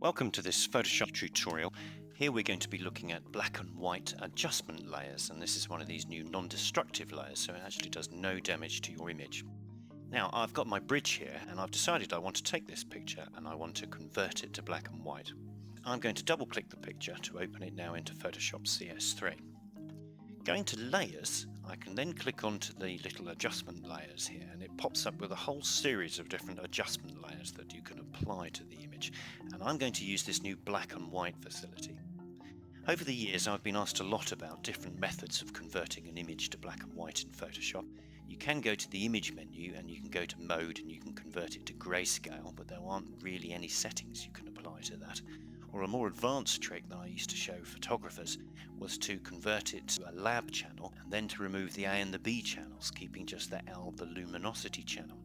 Welcome to this Photoshop tutorial. Here we're going to be looking at black and white adjustment layers, and this is one of these new non-destructive layers, so it actually does no damage to your image. Now I've got my bridge here and I've decided I want to take this picture and I want to convert it to black and white. I'm going to double click the picture to open it now into Photoshop CS3. Going to layers, I can then click onto the little adjustment layers here and it pops up with a whole series of different adjustment layers that you can apply to the image, and I'm going to use this new black and white facility. Over the years I've been asked a lot about different methods of converting an image to black and white in Photoshop. You can go to the image menu and you can go to mode and you can convert it to grayscale, but there aren't really any settings you can apply to that. Or a more advanced trick that I used to show photographers was to convert it to a lab channel and then to remove the A and the B channels, keeping just the L, the luminosity channel.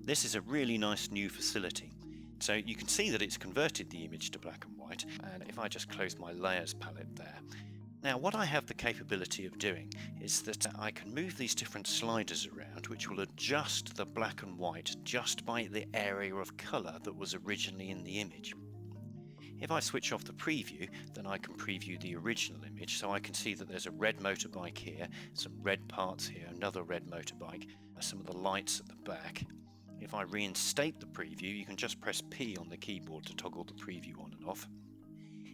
This is a really nice new facility. So you can see that it's converted the image to black and white, and if I just close my layers palette there. Now what I have the capability of doing is that I can move these different sliders around which will adjust the black and white just by the area of colour that was originally in the image. If I switch off the preview, then I can preview the original image, so I can see that there's a red motorbike here, some red parts here, another red motorbike, some of the lights at the back. If I reinstate the preview, you can just press P on the keyboard to toggle the preview on and off.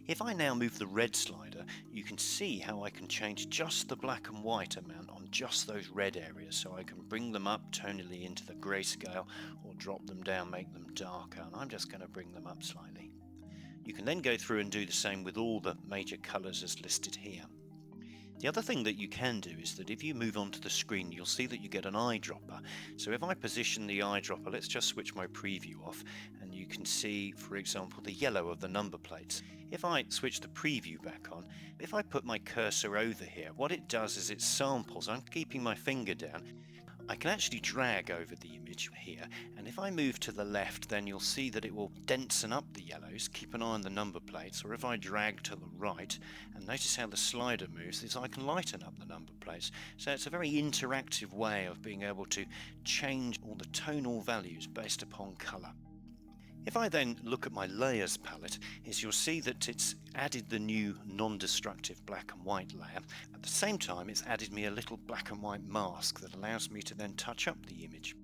If I now move the red slider, you can see how I can change just the black and white amount on just those red areas, so I can bring them up tonally into the grayscale or drop them down, make them darker, and I'm just going to bring them up slightly. You can then go through and do the same with all the major colours as listed here. The other thing that you can do is that if you move onto the screen, you'll see that you get an eyedropper. So if I position the eyedropper, let's just switch my preview off, and you can see, for example, the yellow of the number plates. If I switch the preview back on, if I put my cursor over here, what it does is it samples. I'm keeping my finger down. I can actually drag over the image here, and if I move to the left, then you'll see that it will densen up the yellows. Keep an eye on the number plates. Or if I drag to the right, and notice how the slider moves, is I can lighten up the number plates. So it's a very interactive way of being able to change all the tonal values based upon colour. If I then look at my layers palette, you'll see that it's added the new non-destructive black and white layer. At the same time, it's added me a little black and white mask that allows me to then touch up the image.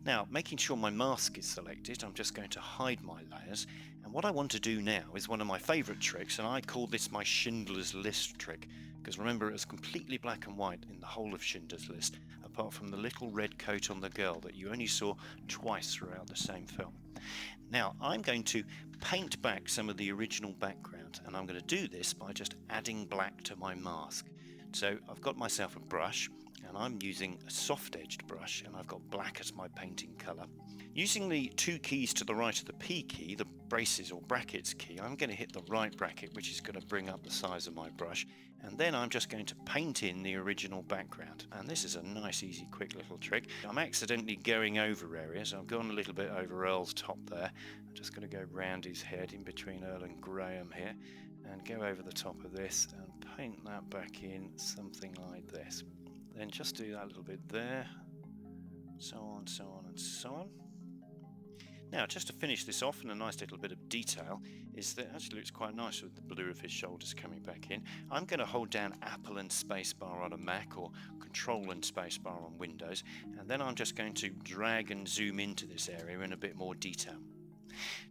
Now, making sure my mask is selected, I'm just going to hide my layers, and what I want to do now is one of my favourite tricks, and I call this my Schindler's List trick, because remember, it was completely black and white in the whole of Schindler's List, apart from the little red coat on the girl that you only saw twice throughout the same film. Now I'm going to paint back some of the original background, and I'm going to do this by just adding black to my mask. So I've got myself a brush, and I'm using a soft-edged brush, and I've got black as my painting colour. Using the two keys to the right of the P key, the braces or brackets key, I'm going to hit the right bracket, which is going to bring up the size of my brush, and then I'm just going to paint in the original background. And this is a nice, easy, quick little trick. I'm accidentally going over areas. I've gone a little bit over Earl's top there. I'm just going to go round his head in between Earl and Graham here, and go over the top of this and paint that back in something like this. Then just do that a little bit there, so on, so on, and so on. Now, just to finish this off in a nice little bit of detail, is that actually looks quite nice with the blue of his shoulders coming back in. I'm going to hold down Apple and spacebar on a Mac, or Control and spacebar on Windows, and then I'm just going to drag and zoom into this area in a bit more detail.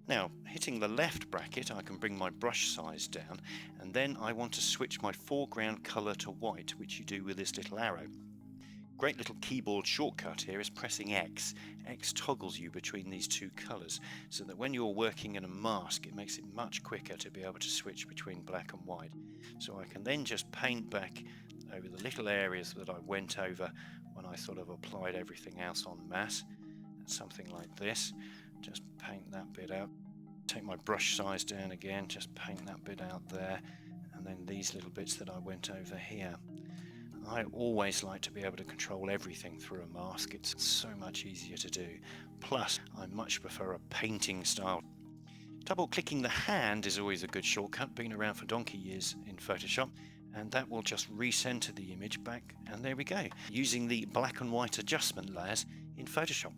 Now, hitting the left bracket, I can bring my brush size down, and then I want to switch my foreground colour to white, which you do with this little arrow. Great little keyboard shortcut here is pressing X. X toggles you between these two colours, so that when you're working in a mask, it makes it much quicker to be able to switch between black and white. So I can then just paint back over the little areas that I went over when I sort of applied everything else en masse. Something like this. Just paint that bit out. Take my brush size down again, just paint that bit out there, and then these little bits that I went over here. I always like to be able to control everything through a mask. It's so much easier to do. Plus, I much prefer a painting style. Double clicking the hand is always a good shortcut, been around for donkey years in Photoshop, and that will just recenter the image back, and there we go, using the black and white adjustment layers in Photoshop.